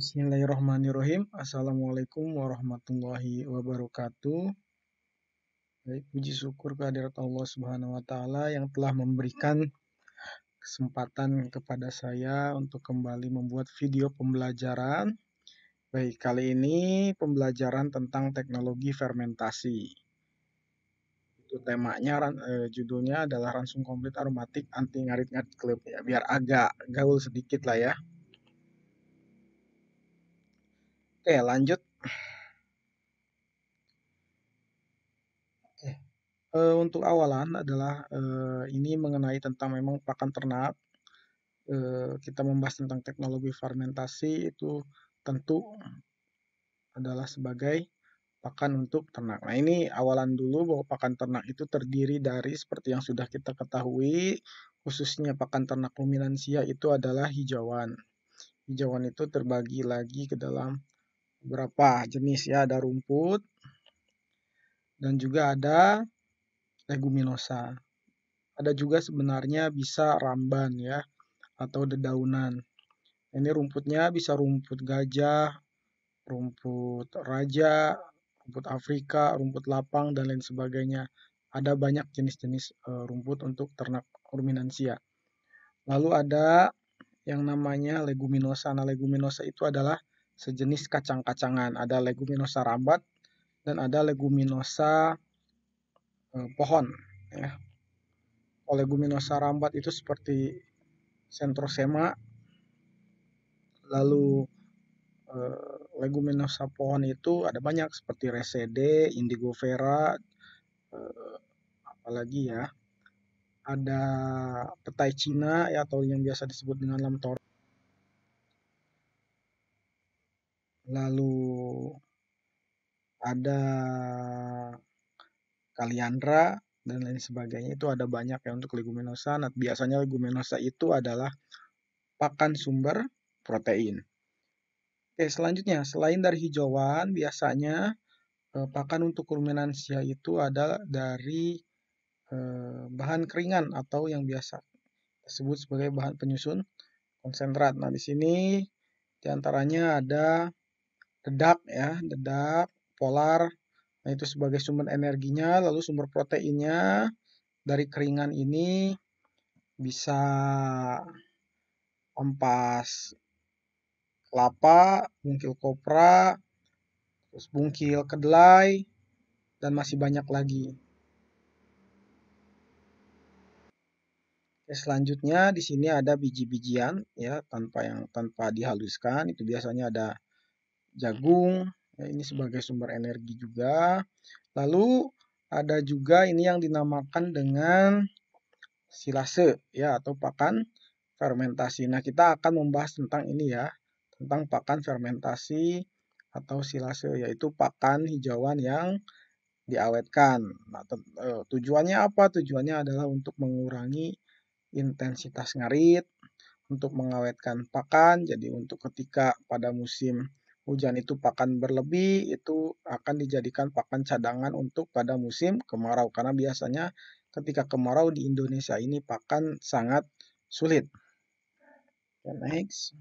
Bismillahirrahmanirrahim. Assalamualaikum warahmatullahi wabarakatuh. Baik, puji syukur kehadirat Allah Subhanahu wa Ta'ala yang telah memberikan kesempatan kepada saya untuk kembali membuat video pembelajaran. Baik, kali ini pembelajaran tentang teknologi fermentasi. Itu temanya, judulnya adalah ransum komplit aromatik anti ngarit-ngarit klep ya, biar agak gaul sedikit lah ya. Oke, lanjut. Untuk awalan adalah ini mengenai tentang memang pakan ternak. Kita membahas tentang teknologi fermentasi itu tentu adalah sebagai pakan untuk ternak. Nah, ini awalan dulu bahwa pakan ternak itu terdiri dari seperti yang sudah kita ketahui, khususnya pakan ternak ruminansia itu adalah hijauan. Hijauan itu terbagi lagi ke dalam beberapa jenis ya, ada rumput dan juga ada leguminosa. Ada juga sebenarnya bisa ramban ya atau dedaunan. Ini rumputnya bisa rumput gajah, rumput raja, rumput Afrika, rumput lapang dan lain sebagainya. Ada banyak jenis-jenis rumput untuk ternak ruminansia. Lalu ada yang namanya leguminosa. Nah, leguminosa itu adalah sejenis kacang-kacangan. Ada leguminosa rambat dan ada leguminosa pohon ya. Leguminosa rambat itu seperti centrosema, lalu leguminosa pohon itu ada banyak seperti resede, indigofera, apalagi ya, ada petai Cina ya, atau yang biasa disebut dengan lamtor. Lalu ada kaliandra dan lain sebagainya, itu ada banyak ya untuk leguminosa. Nah, biasanya leguminosa itu adalah pakan sumber protein. Oke, selanjutnya selain dari hijauan, biasanya pakan untuk ruminansia itu ada dari bahan keringan atau yang biasa disebut sebagai bahan penyusun konsentrat. Nah, di sini diantaranya ada dedak ya, dedak, polar. Nah, itu sebagai sumber energinya, lalu sumber proteinnya dari keringan ini bisa ampas kelapa, bungkil kopra, terus bungkil kedelai, dan masih banyak lagi. Selanjutnya di sini ada biji-bijian ya, tanpa dihaluskan, itu biasanya ada jagung ya, ini sebagai sumber energi juga. Lalu ada juga ini yang dinamakan dengan silase ya, atau pakan fermentasi. Nah, kita akan membahas tentang ini ya, tentang pakan fermentasi atau silase, yaitu pakan hijauan yang diawetkan. Nah, tujuannya apa? Tujuannya adalah untuk mengurangi intensitas ngarit, untuk mengawetkan pakan. Jadi untuk ketika pada musim hujan itu pakan berlebih, itu akan dijadikan pakan cadangan untuk pada musim kemarau. Karena biasanya ketika kemarau di Indonesia ini pakan sangat sulit. Next.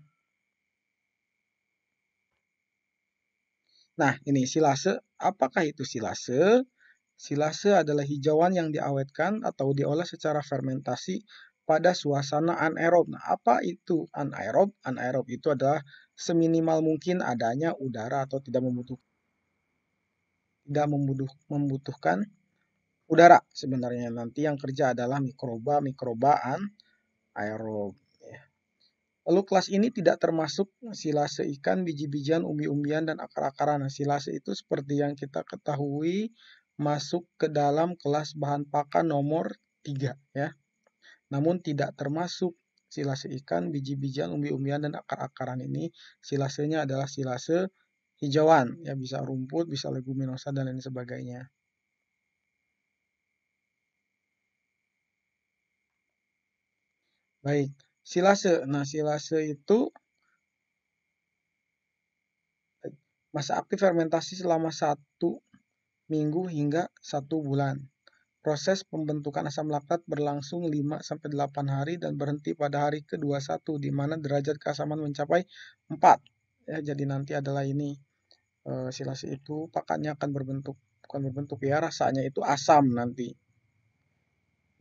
Nah, ini silase. Apakah itu silase? Silase adalah hijauan yang diawetkan atau diolah secara fermentasi pada suasana anaerob. Nah, apa itu anaerob? Anaerob itu adalah seminimal mungkin adanya udara atau tidak membutuhkan udara sebenarnya. Nanti yang kerja adalah mikroba anaerob. Lalu kelas ini tidak termasuk silase ikan, biji-bijian, umbi-umbian, dan akar-akaran. Nah, silase itu seperti yang kita ketahui masuk ke dalam kelas bahan pakan nomor 3 ya. Namun tidak termasuk silase ikan, biji-bijian, umbi-umbian, dan akar-akaran ini. Silasenya adalah silase hijauan ya, bisa rumput, bisa leguminosa, dan lain sebagainya. Baik, silase. Nah, silase itu masa aktif fermentasi selama 1 minggu hingga 1 bulan. Proses pembentukan asam laktat berlangsung 5-8 hari dan berhenti pada hari ke-21, di mana derajat keasaman mencapai 4. ya. Jadi nanti adalah ini silase itu pakannya akan berbentuk, bukan berbentuk ya, rasanya itu asam nanti.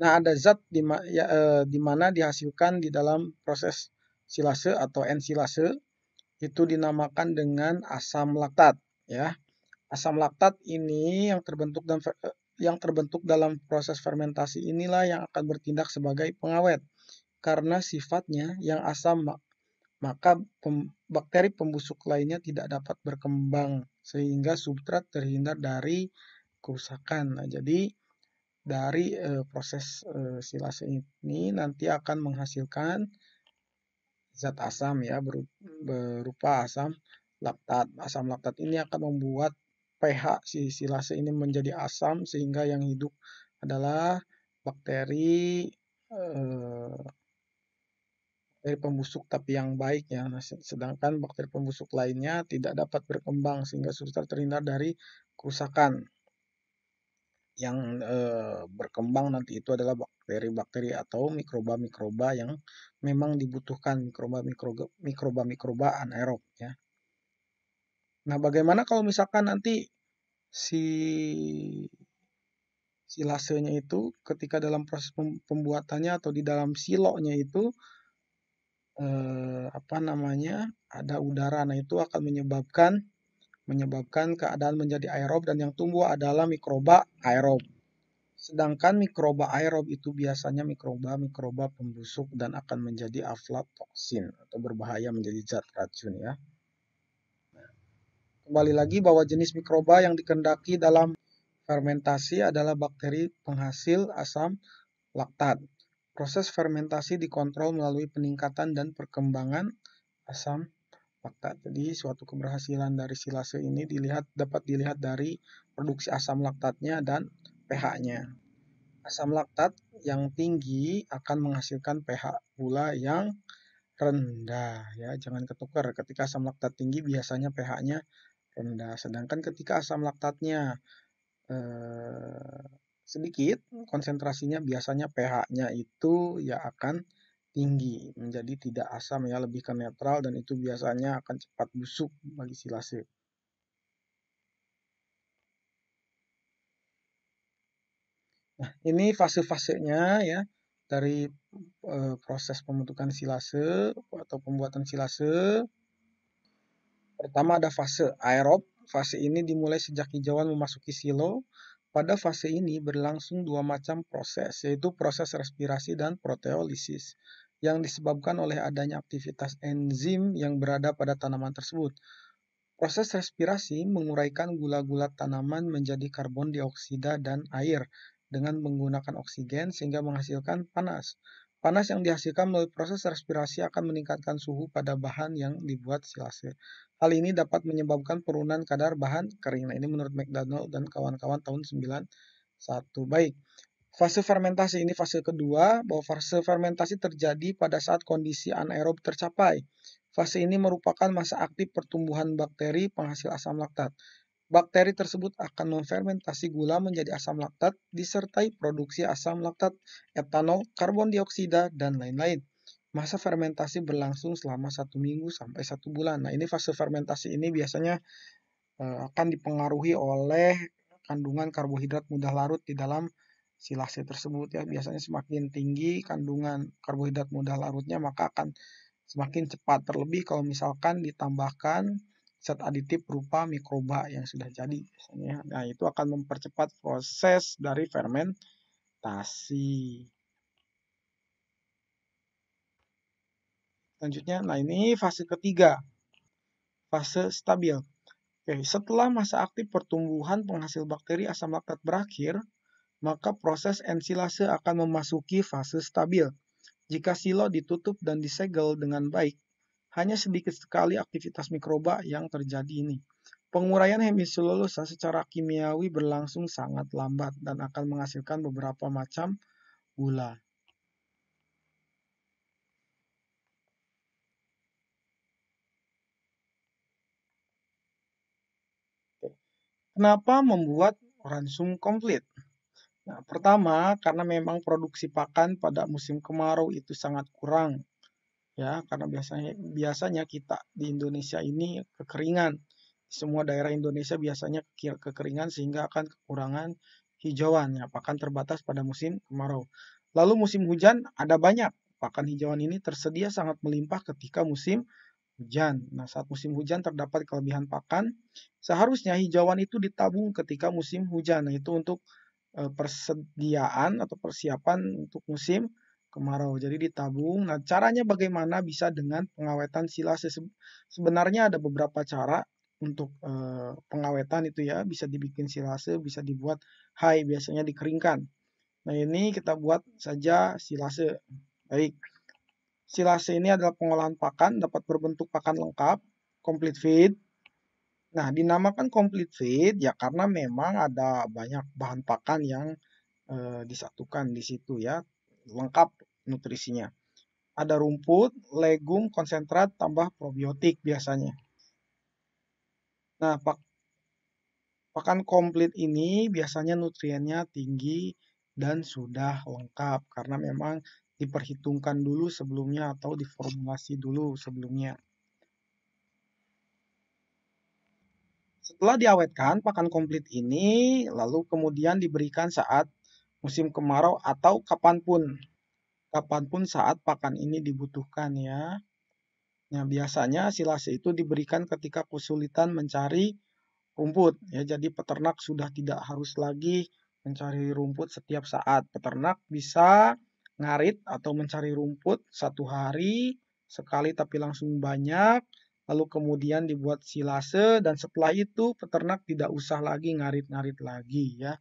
Nah, ada zat di mana dihasilkan di dalam proses silase atau ensilase itu dinamakan dengan asam laktat ya. Asam laktat ini yang terbentuk dalam proses fermentasi inilah yang akan bertindak sebagai pengawet. Karena sifatnya yang asam, maka bakteri pembusuk lainnya tidak dapat berkembang sehingga substrat terhindar dari kerusakan. Nah, jadi dari proses silase ini nanti akan menghasilkan zat asam ya, berupa asam laktat. Asam laktat ini akan membuat pH si silase ini menjadi asam sehingga yang hidup adalah bakteri bakteri pembusuk tapi yang baik ya. Nah, sedangkan bakteri pembusuk lainnya tidak dapat berkembang sehingga substrat terhindar dari kerusakan. Yang berkembang nanti itu adalah bakteri-bakteri atau mikroba-mikroba yang memang dibutuhkan, mikroba-mikroba anaerob ya. Nah, bagaimana kalau misalkan nanti si silasenya itu ketika dalam proses pembuatannya atau di dalam silonya itu apa namanya, ada udara. Nah, itu akan menyebabkan keadaan menjadi aerob dan yang tumbuh adalah mikroba aerob. Sedangkan mikroba aerob itu biasanya mikroba pembusuk dan akan menjadi aflatoksin atau berbahaya, menjadi zat racun ya. Kembali lagi bahwa jenis mikroba yang dikehendaki dalam fermentasi adalah bakteri penghasil asam laktat. Proses fermentasi dikontrol melalui peningkatan dan perkembangan asam laktat. Jadi suatu keberhasilan dari silase ini dapat dilihat dari produksi asam laktatnya dan pH-nya. Asam laktat yang tinggi akan menghasilkan pH gula yang rendah ya, jangan ketukar. Ketika asam laktat tinggi biasanya pH-nya rendah, sedangkan ketika asam laktatnya sedikit konsentrasinya biasanya pH-nya itu ya akan tinggi, menjadi tidak asam ya, lebih ke netral dan itu biasanya akan cepat busuk bagi silase. Nah, ini fase-fasenya ya dari proses pembentukan silase atau pembuatan silase. Pertama ada fase aerob. Fase ini dimulai sejak hijauan memasuki silo. Pada fase ini berlangsung dua macam proses, yaitu proses respirasi dan proteolisis, yang disebabkan oleh adanya aktivitas enzim yang berada pada tanaman tersebut. Proses respirasi menguraikan gula-gula tanaman menjadi karbon dioksida dan air dengan menggunakan oksigen sehingga menghasilkan panas. Panas yang dihasilkan melalui proses respirasi akan meningkatkan suhu pada bahan yang dibuat silase. Hal ini dapat menyebabkan penurunan kadar bahan kering. Nah, ini menurut McDonald dan kawan-kawan tahun 91. Baik. Fase fermentasi ini fase kedua, bahwa fase fermentasi terjadi pada saat kondisi anaerob tercapai. Fase ini merupakan masa aktif pertumbuhan bakteri penghasil asam laktat. Bakteri tersebut akan memfermentasi gula menjadi asam laktat disertai produksi asam laktat, etanol, karbon dioksida, dan lain-lain. Masa fermentasi berlangsung selama 1 minggu sampai 1 bulan. Nah, ini fase fermentasi ini biasanya akan dipengaruhi oleh kandungan karbohidrat mudah larut di dalam silase tersebut ya. Biasanya semakin tinggi kandungan karbohidrat mudah larutnya maka akan semakin cepat. Terlebih kalau misalkan ditambahkan zat aditif berupa mikroba yang sudah jadi biasanya. Nah, itu akan mempercepat proses dari fermentasi. Selanjutnya, nah ini fase ketiga, fase stabil. Oke, setelah masa aktif pertumbuhan penghasil bakteri asam laktat berakhir, maka proses ensilase akan memasuki fase stabil. Jika silo ditutup dan disegel dengan baik, hanya sedikit sekali aktivitas mikroba yang terjadi ini. Penguraian hemiselulosa secara kimiawi berlangsung sangat lambat dan akan menghasilkan beberapa macam gula. Kenapa membuat ransum komplit? Nah, pertama, karena memang produksi pakan pada musim kemarau itu sangat kurang. ya, karena biasanya kita di Indonesia ini kekeringan. Semua daerah Indonesia biasanya kekeringan sehingga akan kekurangan hijauan ya, pakan terbatas pada musim kemarau. Lalu musim hujan ada banyak. Pakan hijauan ini tersedia sangat melimpah ketika musim hujan. Nah, saat musim hujan terdapat kelebihan pakan, seharusnya hijauan itu ditabung ketika musim hujan. Nah, itu untuk persediaan atau persiapan untuk musim kemarau. Jadi ditabung. Nah, caranya bagaimana? Bisa dengan pengawetan silase. Sebenarnya ada beberapa cara untuk pengawetan itu ya. Bisa dibikin silase, bisa dibuat hay, biasanya dikeringkan. Nah, ini kita buat saja silase. Baik. Silase ini adalah pengolahan pakan, dapat berbentuk pakan lengkap, complete feed. Nah, dinamakan complete feed ya karena memang ada banyak bahan pakan yang disatukan di situ ya, lengkap nutrisinya. Ada rumput, legum, konsentrat, tambah probiotik biasanya. Nah, pakan komplit ini biasanya nutriennya tinggi dan sudah lengkap karena memang diperhitungkan dulu sebelumnya atau diformulasi dulu sebelumnya. Setelah diawetkan, pakan komplit ini lalu kemudian diberikan saat musim kemarau atau kapanpun saat pakan ini dibutuhkan ya. Nah, biasanya silase itu diberikan ketika kesulitan mencari rumput ya. Jadi peternak sudah tidak harus lagi mencari rumput setiap saat. Peternak bisa ngarit atau mencari rumput satu hari sekali tapi langsung banyak. Lalu kemudian dibuat silase dan setelah itu peternak tidak usah lagi ngarit-ngarit lagi ya.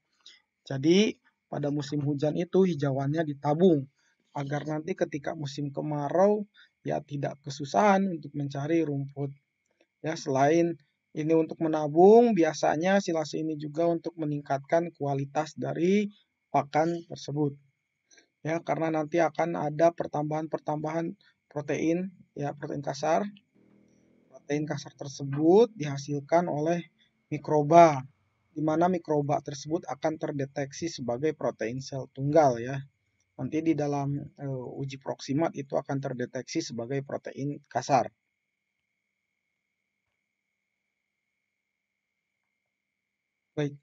Jadi pada musim hujan itu hijauannya ditabung agar nanti ketika musim kemarau ya tidak kesusahan untuk mencari rumput. Ya, selain ini untuk menabung, biasanya silase ini juga untuk meningkatkan kualitas dari pakan tersebut. Ya, karena nanti akan ada pertambahan-pertambahan protein, ya, protein kasar. Protein kasar tersebut dihasilkan oleh mikroba, di mana mikroba tersebut akan terdeteksi sebagai protein sel tunggal ya. Nanti di dalam uji proksimat itu akan terdeteksi sebagai protein kasar. Baik.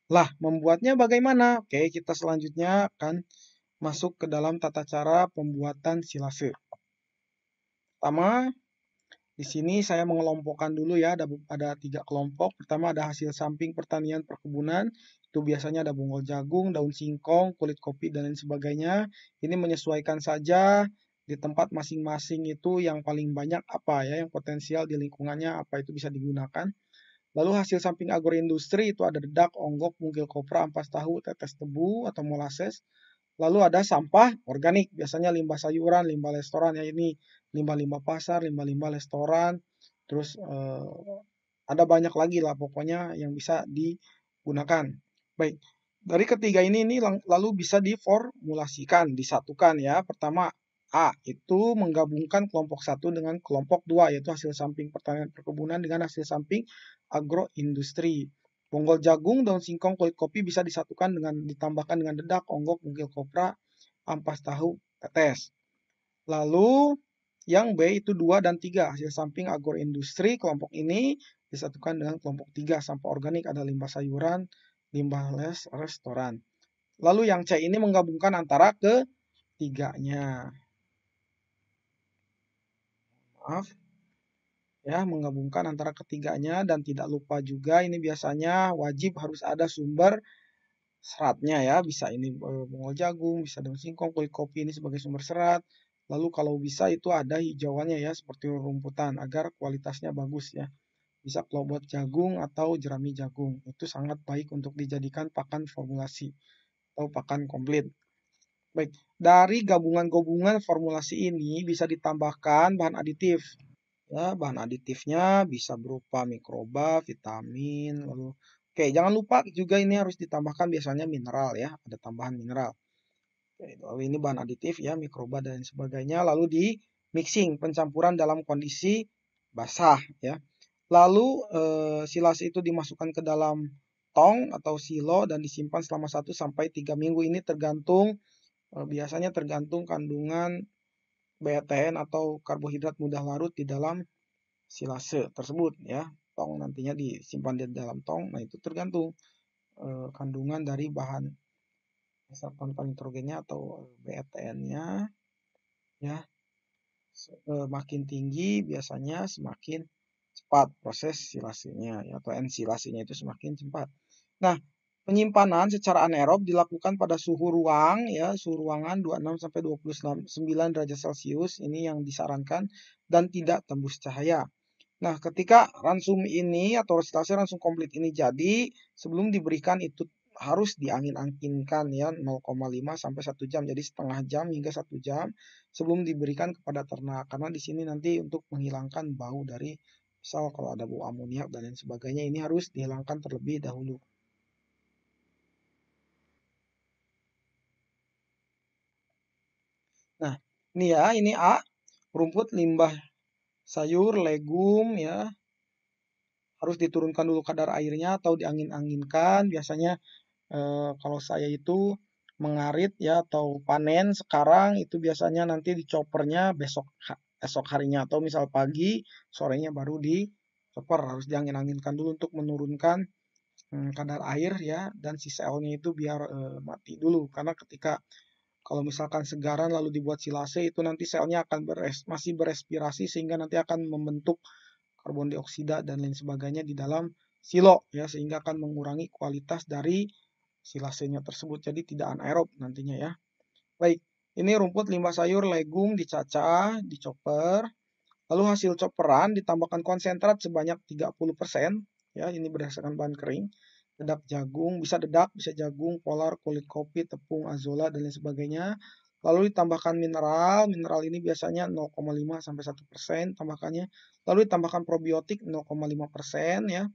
Lah, membuatnya bagaimana? Oke, kita selanjutnya akan masuk ke dalam tata cara pembuatan silase. Pertama, di sini saya mengelompokkan dulu ya, ada 3 kelompok. Pertama ada hasil samping pertanian perkebunan, itu biasanya ada bonggol jagung, daun singkong, kulit kopi, dan lain sebagainya. Ini menyesuaikan saja di tempat masing-masing itu yang paling banyak apa ya, yang potensial di lingkungannya apa itu bisa digunakan. Lalu hasil samping agroindustri itu ada dedak, onggok, mungkil kopra, ampas tahu, tetes tebu atau molasses. Lalu ada sampah organik, biasanya limbah sayuran, limbah restoran ya ini limbah-limbah pasar, limbah-limbah restoran. Terus ada banyak lagi lah pokoknya yang bisa digunakan. Baik, dari ketiga ini lalu bisa diformulasikan, disatukan ya. Pertama A itu menggabungkan kelompok 1 dengan kelompok 2 yaitu hasil samping pertanian perkebunan dengan hasil samping agroindustri. Bonggol jagung, daun singkong, kulit kopi bisa disatukan dengan ditambahkan dengan dedak, onggok, mungkil kopra, ampas tahu, tetes. Lalu yang B itu 2 dan 3 hasil samping agroindustri kelompok ini disatukan dengan kelompok 3 sampah organik ada limbah sayuran, limbah restoran. Lalu yang C ini menggabungkan antara ketiganya. Maaf. Ya, menggabungkan antara ketiganya dan tidak lupa juga ini biasanya wajib harus ada sumber seratnya ya, bisa ini bonggol jagung, bisa daun singkong, kulit kopi ini sebagai sumber serat. Lalu kalau bisa itu ada hijauannya ya seperti rumputan agar kualitasnya bagus ya. Bisa kelobot jagung atau jerami jagung. Itu sangat baik untuk dijadikan pakan formulasi atau pakan komplit. Baik, dari gabungan-gabungan formulasi ini bisa ditambahkan bahan aditif. Ya, bahan aditifnya bisa berupa mikroba, vitamin, lalu oke, jangan lupa juga ini harus ditambahkan biasanya mineral ya, ada tambahan mineral. Oke, lalu ini bahan aditif ya, mikroba dan sebagainya, lalu di mixing, pencampuran dalam kondisi basah ya. Lalu silase itu dimasukkan ke dalam tong atau silo dan disimpan selama 1 sampai 3 minggu ini tergantung biasanya tergantung kandungan BTN atau karbohidrat mudah larut di dalam silase tersebut ya. Tong nantinya disimpan di dalam tong. Nah, itu tergantung kandungan dari bahan asam nitrogennya atau BTN-nya ya. Makin tinggi biasanya semakin cepat proses silasenya ya, atau ensilasenya itu semakin cepat. Nah, penyimpanan secara anaerob dilakukan pada suhu ruang ya, suhu ruangan 26 sampai 29 derajat Celcius ini yang disarankan dan tidak tembus cahaya. Nah, ketika ransum ini atau silase ransum komplit ini jadi, sebelum diberikan itu harus diangin-anginkan ya 0,5 sampai 1 jam. Jadi setengah jam hingga 1 jam sebelum diberikan kepada ternak. Karena di sini nanti untuk menghilangkan bau dari misal kalau ada bau amoniak dan lain sebagainya ini harus dihilangkan terlebih dahulu. Nah, ini ya, ini A, rumput, limbah sayur, legum ya. Harus diturunkan dulu kadar airnya atau diangin-anginkan. Biasanya kalau saya itu mengarit ya atau panen sekarang itu biasanya nanti dicopernya esok harinya atau misal pagi, sorenya baru dicoper. Harus diangin-anginkan dulu untuk menurunkan kadar air ya dan si selnya itu biar mati dulu. Karena ketika kalau misalkan segaran lalu dibuat silase itu nanti selnya akan masih berespirasi sehingga nanti akan membentuk karbon dioksida dan lain sebagainya di dalam silo ya sehingga akan mengurangi kualitas dari silasenya tersebut jadi tidak anaerob nantinya ya. Baik, ini rumput, limbah sayur, legum dicacah, dicoper. Lalu hasil coperan ditambahkan konsentrat sebanyak 30% ya, ini berdasarkan bahan kering. Dedak jagung, bisa dedak, bisa jagung, polar, kulit kopi, tepung, azola dan lain sebagainya. Lalu ditambahkan mineral, mineral ini biasanya 0,5 sampai 1% tambahkannya. Lalu ditambahkan probiotik 0,5% ya.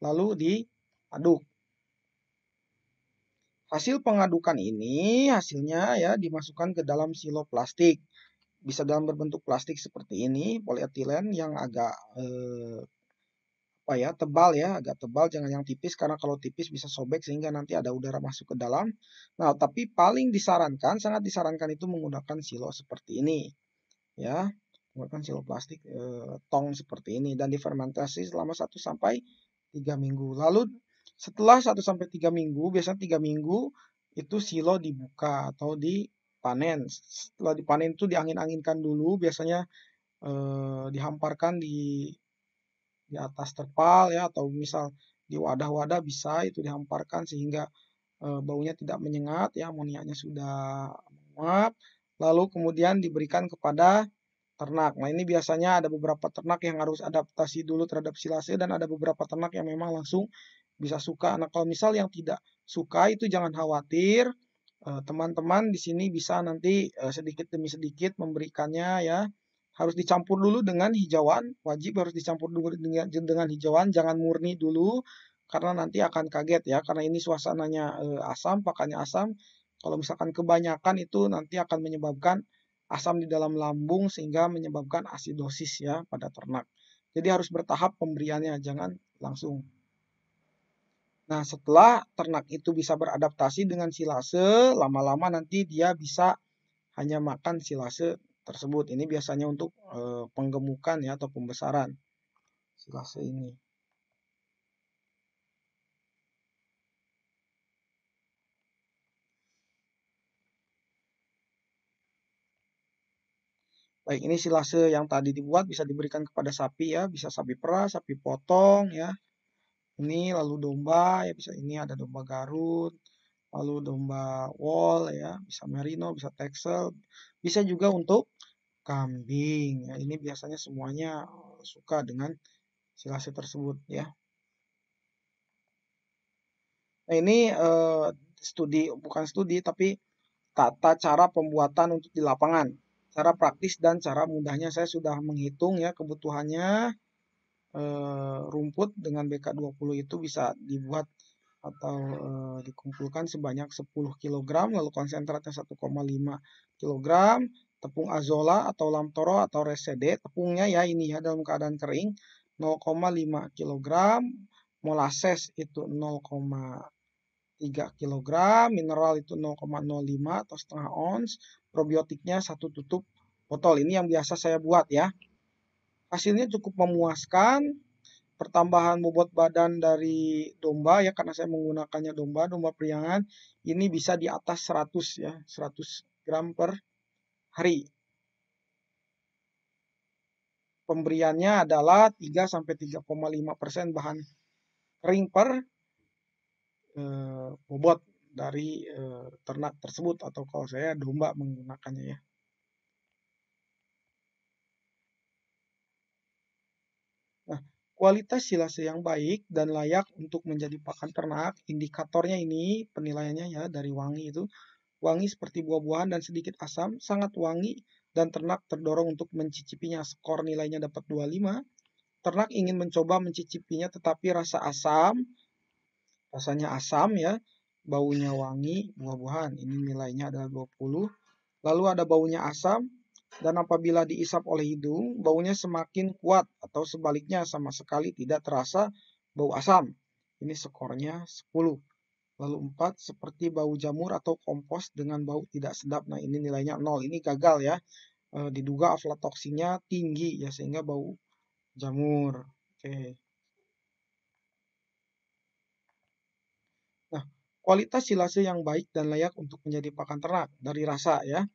Lalu diaduk. Hasil pengadukan ini hasilnya ya dimasukkan ke dalam silo plastik. Bisa dalam berbentuk plastik seperti ini, polietilen yang agak tebal ya, agak tebal, jangan yang tipis karena kalau tipis bisa sobek sehingga nanti ada udara masuk ke dalam. Nah, tapi paling disarankan, sangat disarankan itu menggunakan silo seperti ini ya. Menggunakan silo plastik tong seperti ini dan difermentasi selama 1 sampai 3 minggu. Lalu setelah 1 sampai 3 minggu, biasanya 3 minggu itu silo dibuka atau dipanen. Setelah dipanen itu diangin-anginkan dulu, biasanya dihamparkan di atas terpal ya atau misal di wadah-wadah bisa itu dihamparkan sehingga baunya tidak menyengat ya amoniaknya sudah menguap. Lalu kemudian diberikan kepada ternak. Nah, ini biasanya ada beberapa ternak yang harus adaptasi dulu terhadap silase dan ada beberapa ternak yang memang langsung bisa suka. Nah, kalau misal yang tidak suka itu jangan khawatir. Teman-teman di sini bisa nanti sedikit demi sedikit memberikannya ya. Harus dicampur dulu dengan hijauan, wajib harus dicampur dulu dengan hijauan, jangan murni dulu karena nanti akan kaget ya karena ini suasananya asam, pakannya asam. Kalau misalkan kebanyakan itu nanti akan menyebabkan asam di dalam lambung sehingga menyebabkan asidosis ya pada ternak. Jadi harus bertahap pemberiannya, jangan langsung. Nah, setelah ternak itu bisa beradaptasi dengan silase, lama-lama nanti dia bisa hanya makan silase tersebut. Ini biasanya untuk penggemukan ya atau pembesaran silase ini. Baik, ini silase yang tadi dibuat bisa diberikan kepada sapi ya, bisa sapi perah, sapi potong ya. Ini lalu domba ya bisa ini ada domba Garut, lalu domba wol ya, bisa merino, bisa Texel, bisa juga untuk kambing ya. Ini biasanya semuanya suka dengan silase tersebut ya. Nah, ini bukan studi tapi tata cara pembuatan untuk di lapangan. Cara praktis dan cara mudahnya saya sudah menghitung ya kebutuhannya rumput dengan BK20 itu bisa dibuat atau dikumpulkan sebanyak 10 kg, lalu konsentratnya 1,5 kg, tepung azola atau lamtoro atau resede, tepungnya ya ini ya dalam keadaan kering 0,5 kg, molasses itu 0,3 kg, mineral itu 0,05 atau setengah ons, probiotiknya 1 tutup botol. Ini yang biasa saya buat ya. Hasilnya cukup memuaskan. Pertambahan bobot badan dari domba ya, karena saya menggunakannya domba priangan, ini bisa di atas 100 ya, 100 gram per hari. Pemberiannya adalah 3 sampai 3,5% bahan kering per bobot dari ternak tersebut, atau kalau saya domba menggunakannya ya. Nah, kualitas silase yang baik dan layak untuk menjadi pakan ternak, indikatornya ini penilaiannya ya dari wangi itu. Wangi seperti buah-buahan dan sedikit asam, sangat wangi dan ternak terdorong untuk mencicipinya. Skor nilainya dapat 25. Ternak ingin mencoba mencicipinya tetapi rasanya asam ya, baunya wangi, buah-buahan. Ini nilainya adalah 20. Lalu ada baunya asam, dan apabila diisap oleh hidung, baunya semakin kuat atau sebaliknya sama sekali tidak terasa bau asam. Ini skornya 10. Lalu 4, seperti bau jamur atau kompos dengan bau tidak sedap. Nah, ini nilainya 0. Ini gagal ya. Diduga aflatoksinnya tinggi ya, sehingga bau jamur. Oke. Nah, kualitas silase yang baik dan layak untuk menjadi pakan ternak dari rasa ya.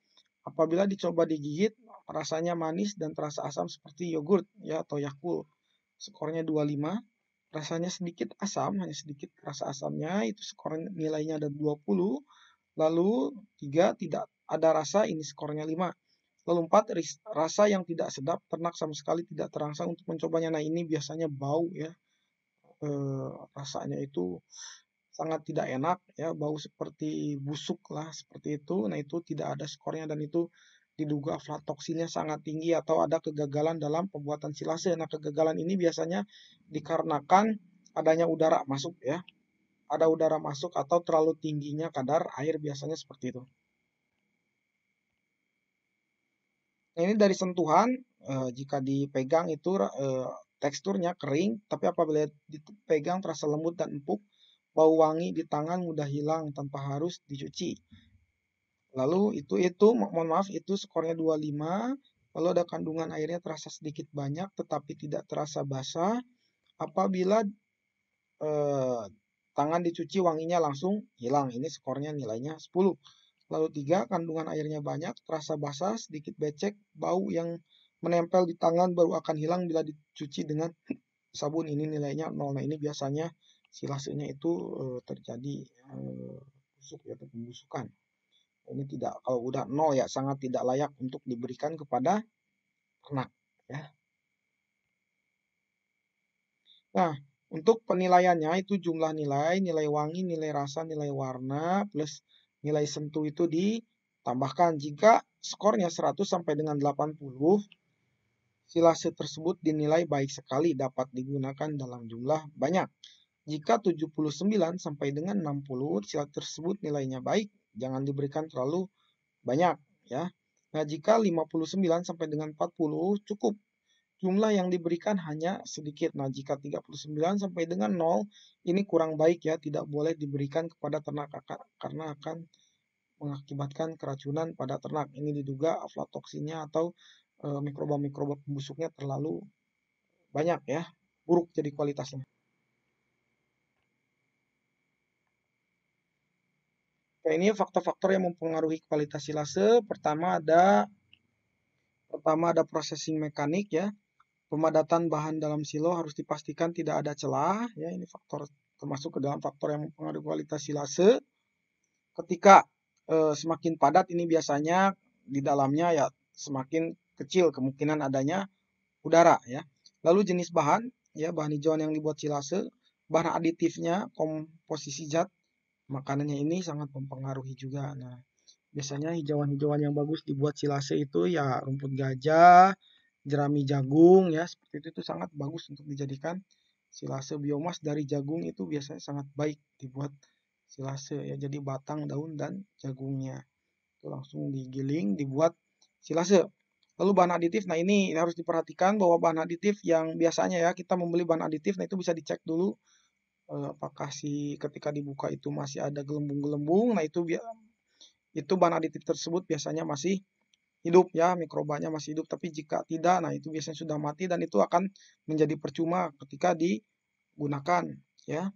Apabila dicoba digigit, rasanya manis dan terasa asam seperti yogurt ya atau Yakult. Skornya 25. Rasanya sedikit asam, hanya sedikit rasa asamnya, itu skor nilainya ada 20. Lalu 3, tidak ada rasa, ini skornya 5. Lalu 4, rasa yang tidak sedap, ternak sama sekali tidak terangsang untuk mencobanya. Nah, ini biasanya bau ya. Rasanya itu sangat tidak enak ya, bau seperti busuk lah seperti itu. Nah, itu tidak ada skornya dan itu diduga aflatoksinnya sangat tinggi atau ada kegagalan dalam pembuatan silase. Nah, kegagalan ini biasanya dikarenakan adanya udara masuk ya. Ada udara masuk atau terlalu tingginya kadar air, biasanya seperti itu. Nah, ini dari sentuhan, jika dipegang itu teksturnya kering, tapi apabila dipegang terasa lembut dan empuk. Bau wangi di tangan mudah hilang tanpa harus dicuci. Lalu itu mohon maaf, itu skornya 25. Lalu ada kandungan airnya terasa sedikit banyak tetapi tidak terasa basah. Apabila tangan dicuci wanginya langsung hilang. Ini skornya nilainya 10. Lalu 3, kandungan airnya banyak, terasa basah, sedikit becek, bau yang menempel di tangan baru akan hilang bila dicuci dengan sabun. Ini nilainya 0. Nah, ini biasanya silasenya itu terjadi busuk ya, atau pembusukan. Ini tidak, kalau udah 0 ya sangat tidak layak untuk diberikan kepada ternak ya. Nah, untuk penilaiannya itu jumlah nilai, nilai wangi, nilai rasa, nilai warna, plus nilai sentuh itu ditambahkan. Jika skornya 100 sampai dengan 80, silase tersebut dinilai baik sekali, dapat digunakan dalam jumlah banyak. Jika 79 sampai dengan 60, silase tersebut nilainya baik, jangan diberikan terlalu banyak ya. Nah, jika 59 sampai dengan 40 cukup. Jumlah yang diberikan hanya sedikit. Nah, jika 39 sampai dengan 0, ini kurang baik ya, tidak boleh diberikan kepada ternak karena akan mengakibatkan keracunan pada ternak. Ini diduga aflatoksinnya atau mikroba-mikroba pembusuknya terlalu banyak ya, buruk jadi kualitasnya. Nah, ini faktor-faktor yang mempengaruhi kualitas silase. Pertama ada processing mekanik ya. Pemadatan bahan dalam silo harus dipastikan tidak ada celah ya. Ini faktor termasuk ke dalam faktor yang mempengaruhi kualitas silase. Ketika semakin padat, ini biasanya di dalamnya ya semakin kecil kemungkinan adanya udara ya. Lalu jenis bahan ya, bahan hijauan yang dibuat silase, bahan aditifnya, komposisi zat makanannya ini sangat mempengaruhi juga. Nah, biasanya hijauan-hijauan yang bagus dibuat silase itu ya rumput gajah, jerami jagung ya, seperti itu sangat bagus untuk dijadikan silase. Biomas dari jagung itu biasanya sangat baik dibuat silase ya, jadi batang, daun, dan jagungnya itu langsung digiling dibuat silase. Lalu bahan aditif, nah ini harus diperhatikan bahwa bahan aditif yang biasanya ya kita membeli bahan aditif, nah itu bisa dicek dulu apakah ketika dibuka itu masih ada gelembung-gelembung. Nah, itu bahan aditif tersebut biasanya masih hidup ya, mikrobanya masih hidup. Tapi jika tidak, nah itu biasanya sudah mati dan itu akan menjadi percuma ketika digunakan ya.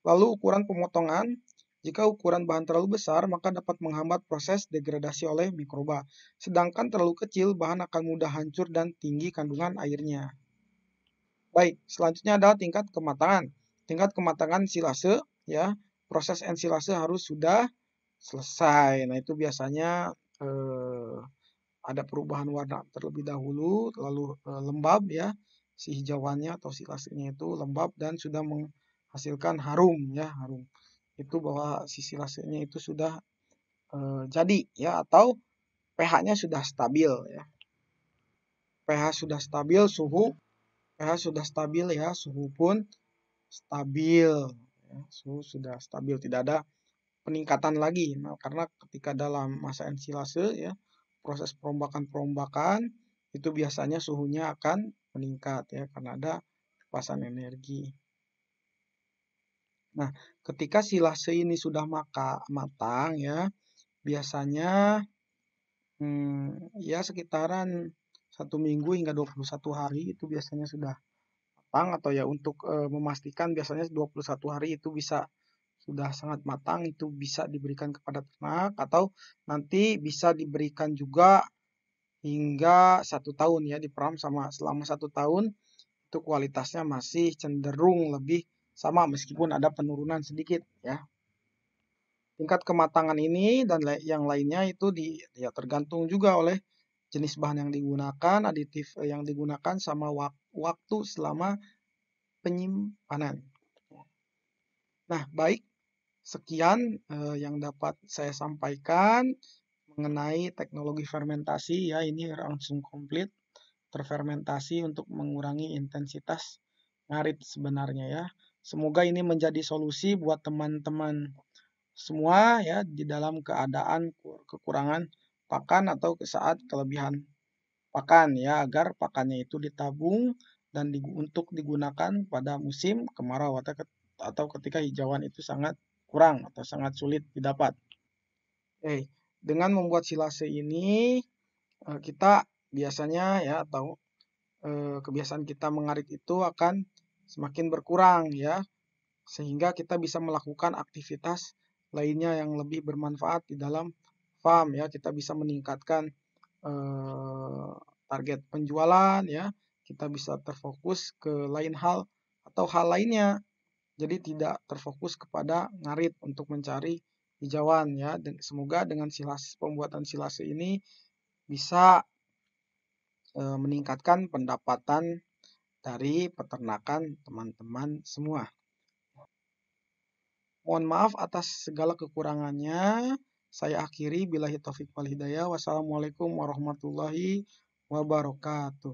Lalu ukuran pemotongan, jika ukuran bahan terlalu besar maka dapat menghambat proses degradasi oleh mikroba. Sedangkan terlalu kecil, bahan akan mudah hancur dan tinggi kandungan airnya. Baik, selanjutnya adalah tingkat kematangan. Tingkat kematangan silase ya, proses ensilase harus sudah selesai. Nah, itu biasanya ada perubahan warna terlebih dahulu, lalu lembab ya, si hijauannya atau silasenya itu lembab dan sudah menghasilkan harum ya, harum. Itu bahwa si silasenya itu sudah jadi ya, atau pH-nya sudah stabil ya. pH sudah stabil, pH sudah stabil ya, suhu pun stabil ya, suhu sudah stabil, tidak ada peningkatan lagi. Nah, karena ketika dalam masa ensilase ya, proses perombakan-perombakan itu biasanya suhunya akan meningkat ya karena ada lepasan energi. Nah, ketika silase ini sudah matang ya, biasanya ya sekitaran 1 minggu hingga 21 hari itu biasanya sudah matang, atau ya untuk memastikan biasanya 21 hari itu bisa sudah sangat matang, itu bisa diberikan kepada ternak atau nanti bisa diberikan juga hingga 1 tahun ya, diperam selama 1 tahun itu kualitasnya masih cenderung lebih sama meskipun ada penurunan sedikit ya. Tingkat kematangan ini dan yang lainnya itu ya tergantung juga oleh jenis bahan yang digunakan, aditif yang digunakan, sama waktu selama penyimpanan. Nah, baik, sekian yang dapat saya sampaikan mengenai teknologi fermentasi ya, ini langsung komplit terfermentasi untuk mengurangi intensitas ngarit sebenarnya ya. Semoga ini menjadi solusi buat teman-teman semua ya di dalam keadaan kekurangan pakan atau saat kelebihan pakan ya, agar pakannya itu ditabung dan untuk digunakan pada musim kemarau atau ketika hijauan itu sangat kurang atau sangat sulit didapat. Dengan membuat silase ini kita biasanya ya, atau kebiasaan kita mengarit itu akan semakin berkurang ya, sehingga kita bisa melakukan aktivitas lainnya yang lebih bermanfaat di dalam farm ya. Kita bisa meningkatkan target penjualan ya, kita bisa terfokus ke lain hal atau hal lainnya, jadi tidak terfokus kepada ngarit untuk mencari hijauan ya. Dan semoga dengan pembuatan silase ini bisa meningkatkan pendapatan dari peternakan teman-teman semua. Mohon maaf atas segala kekurangannya. Saya akhiri, billahi taufik wal hidayah. Wassalamualaikum warahmatullahi wabarakatuh.